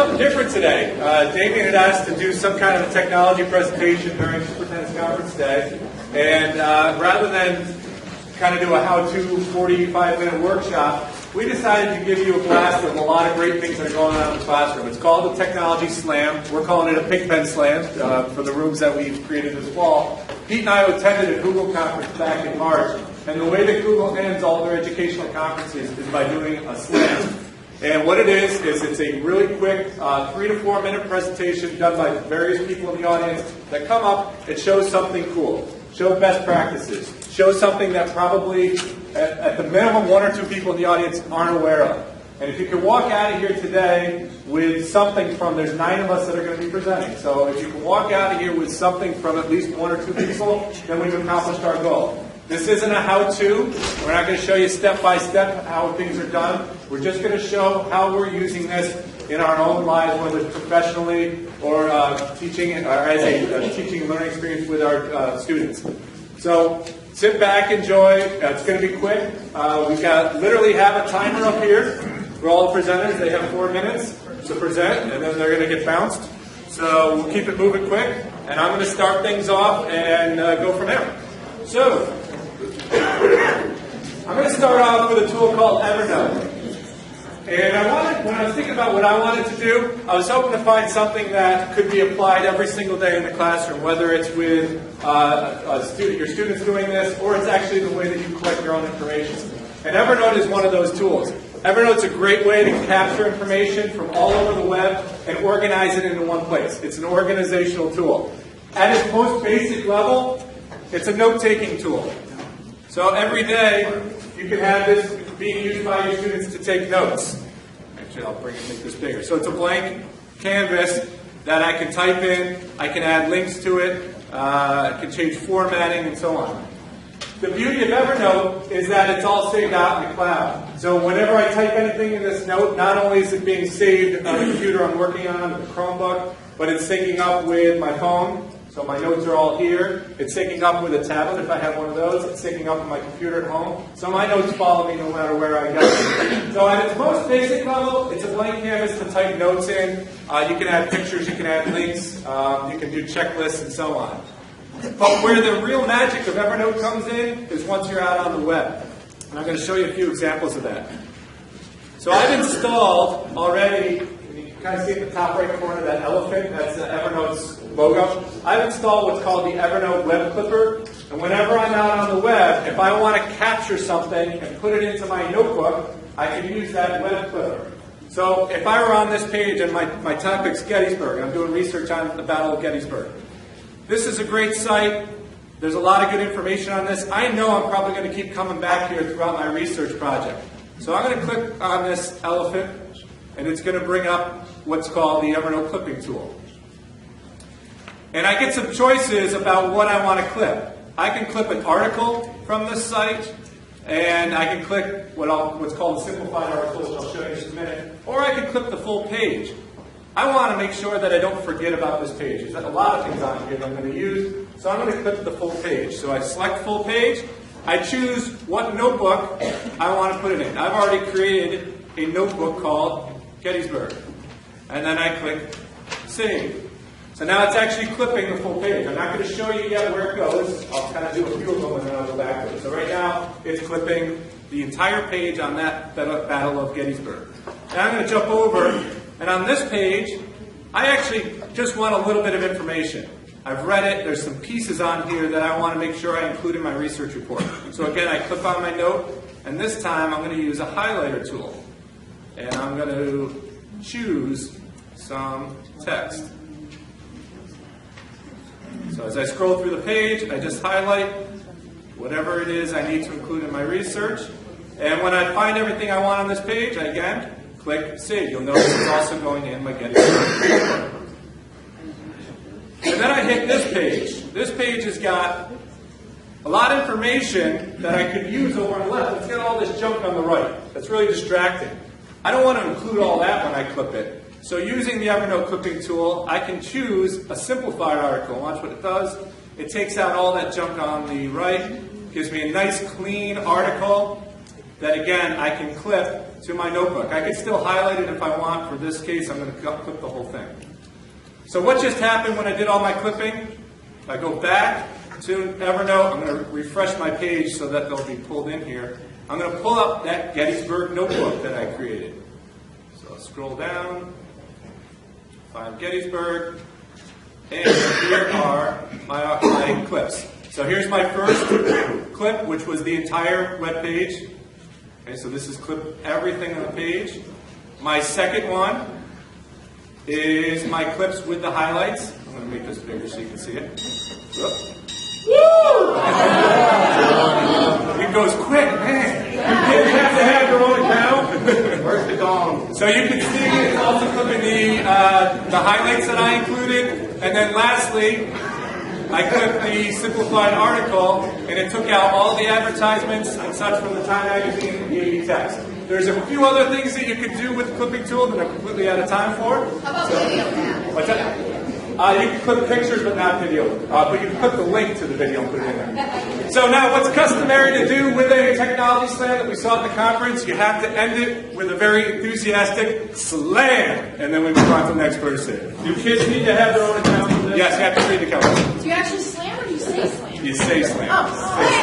something different today. Damien had asked to do some kind of a technology presentation during Superintendent's Conference Day, and rather than kind of do a how-to 45-minute workshop, we decided to give you a blast of a lot of great things that are going on in the classroom. It's called the Technology Slam. We're calling it a Pigpen Slam for the rooms that we've created this fall. Pete and I attended a Google conference back in March, and the way that Google ends all their educational conferences is by doing a slam. And what it is it's a really quick 3 to 4 minute presentation done by various people in the audience that come up and show something cool, show best practices, show something that probably at the minimum 1 or 2 people in the audience aren't aware of. And if you can walk out of here today with something from, there's 9 of us that are going to be presenting, so if you can walk out of here with something from at least 1 or 2 people, then we've accomplished our goal. This isn't a how-to. We're not going to show you step-by-step how things are done. We're just going to show how we're using this in our own lives, whether it's professionally or teaching, or as a teaching and learning experience with our students. So sit back, enjoy. It's going to be quick. We've got literally have a timer up here for all the presenters. They have 4 minutes to present, and then they're going to get bounced. So we'll keep it moving quick, and I'm going to start things off and go from there. So I'm going to start off with a tool called Evernote. And when I was thinking about what I wanted to do, I was hoping to find something that could be applied every single day in the classroom, whether it's with your students doing this, or it's actually the way that you collect your own information. And Evernote is one of those tools. Evernote's a great way to capture information from all over the web and organize it into one place. It's an organizational tool. At its most basic level, it's a note-taking tool. So every day, you can have this being used by your students to take notes. Actually, I'll make this bigger. So it's a blank canvas that I can type in, I can add links to it, I can change formatting, and so on. The beauty of Evernote is that it's all saved out in the cloud. So whenever I type anything in this note, not only is it being saved on the computer I'm working on, the Chromebook, but it's syncing up with my phone. So my notes are all here. It's syncing up with a tablet if I have one of those. It's syncing up with my computer at home. So my notes follow me no matter where I go. So at its most basic level, it's a blank canvas to type notes in. You can add pictures, you can add links, you can do checklists and so on. But where the real magic of Evernote comes in is once you're out on the web. And I'm going to show you a few examples of that. So I've installed already, you can kind of see at the top right corner that elephant, that's Evernote's logo. I've installed what's called the Evernote Web Clipper, and whenever I'm out on the web, if I want to capture something and put it into my notebook, I can use that Web Clipper. So if I were on this page and my topic's Gettysburg, and I'm doing research on the Battle of Gettysburg, this is a great site. There's a lot of good information on this. I know I'm probably going to keep coming back here throughout my research project. So I'm going to click on this elephant, and it's going to bring up what's called the Evernote clipping tool. And I get some choices about what I want to clip. I can clip an article from this site, and I can click what's called a simplified article, which I'll show you in just a minute, or I can clip the full page. I want to make sure that I don't forget about this page. There's a lot of things on here that I'm going to use, so I'm going to clip the full page. So I select full page. I choose what notebook I want to put it in. I've already created a notebook called Gettysburg. And then I click Save. So now it's actually clipping the full page. I'm not going to show you yet where it goes. I'll kind of do a few of them and then I'll go back to it. So right now, it's clipping the entire page on that Battle of Gettysburg. Now I'm going to jump over. And on this page, I actually just want a little bit of information. I've read it. There's some pieces on here that I want to make sure I include in my research report. So again, I click on my note, and this time I'm going to use a highlighter tool. And I'm going to choose some text. So as I scroll through the page, I just highlight whatever it is I need to include in my research. And when I find everything I want on this page, I again click Save. You'll notice it's also going in my Gettysburg. And then I hit this page. This page has got a lot of information that I could use over on the left. It's got all this junk on the right. That's really distracting. I don't want to include all that when I clip it. So using the Evernote clipping tool, I can choose a simplified article. Watch what it does. It takes out all that junk on the right, gives me a nice clean article that again I can clip to my notebook. I could still highlight it if I want. For this case, I'm going to clip the whole thing. So what just happened when I did all my clipping? If I go back to Evernote, I'm going to refresh my page so that they'll be pulled in here. I'm going to pull up that Gettysburg notebook that I created. So I'll scroll down, find Gettysburg, and here are my clips. So here's my first clip, which was the entire web page. Okay, so this is clip everything on the page. My second one is my clips with the highlights. I'm going to make this bigger so you can see it. Whoop. Woo! It goes quick, man. You have to have your own account. Where's the gong? So you can see it's also clipping the highlights that I included. And then lastly, I clipped the simplified article, and it took out all the advertisements and such from the Time Magazine and the text. There's a few other things that you could do with the clipping tool that I'm completely out of time for. How about video now? What's that? You can clip pictures, but not video. But you can clip the link to the video and put it in there. So now, what's customary to do with a technology slam that we saw at the conference? You have to end it with a very enthusiastic slam, and then we move on to the next person. Do kids need to have their own account for this? Yes, you have to create an account. Do you actually slam or do you say slam? You say slam. Oh, slam.